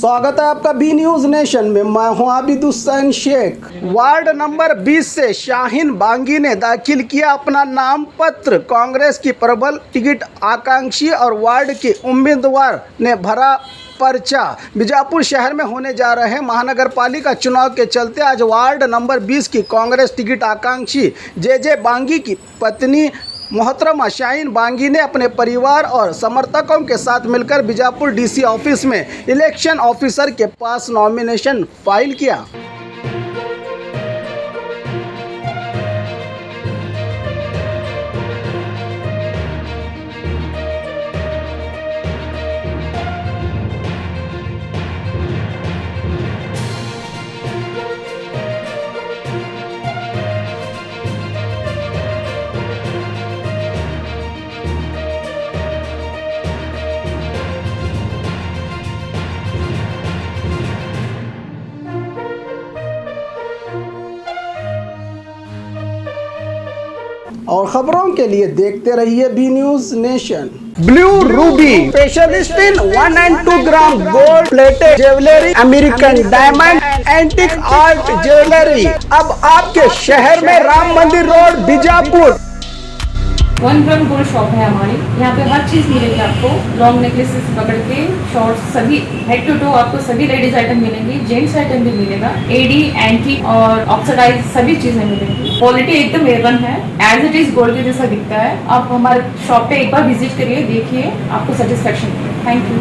स्वागत है आपका बी न्यूज नेशन में। मैं हूं आबिद हुसैन शेख। वार्ड नंबर 20 से शाहीन बांगी ने दाखिल किया अपना नाम पत्र। कांग्रेस की प्रबल टिकट आकांक्षी और वार्ड के उम्मीदवार ने भरा पर्चा। बीजापुर शहर में होने जा रहे महानगर पालिका चुनाव के चलते आज वार्ड नंबर 20 की कांग्रेस टिकट आकांक्षी जे बांगी की पत्नी मोहतरमा शाहीन बांगी ने अपने परिवार और समर्थकों के साथ मिलकर बीजापुर डीसी ऑफिस में इलेक्शन ऑफिसर के पास नॉमिनेशन फाइल किया। और खबरों के लिए देखते रहिए B news nation. Blue ruby specialist in 1 and 2 gram gold plated jewellery, American diamond, antique art jewellery अब आपके शहर में, Ram Mandir road, Bijapur. 1 gram gold shop है हमारी। यहाँ पे हर चीज मिलेगी आपको, लॉन्ग नेकलेस से पकड़ के शॉर्ट्स, सभी हेड टू टो आपको सभी लेडीज आइटम मिलेंगी, जेंट्स आइटम भी मिलेगा, एडी, एंटी और ऑक्सीडाइज सभी चीजें मिलेंगी। क्वालिटी एकदम A1 है, एज इट इज गोल्ड के जैसा दिखता है। आप हमारे शॉप पे एक बार विजिट करिए, देखिए, आपको सेटिस्फेक्शन मिलेगा। Thank you.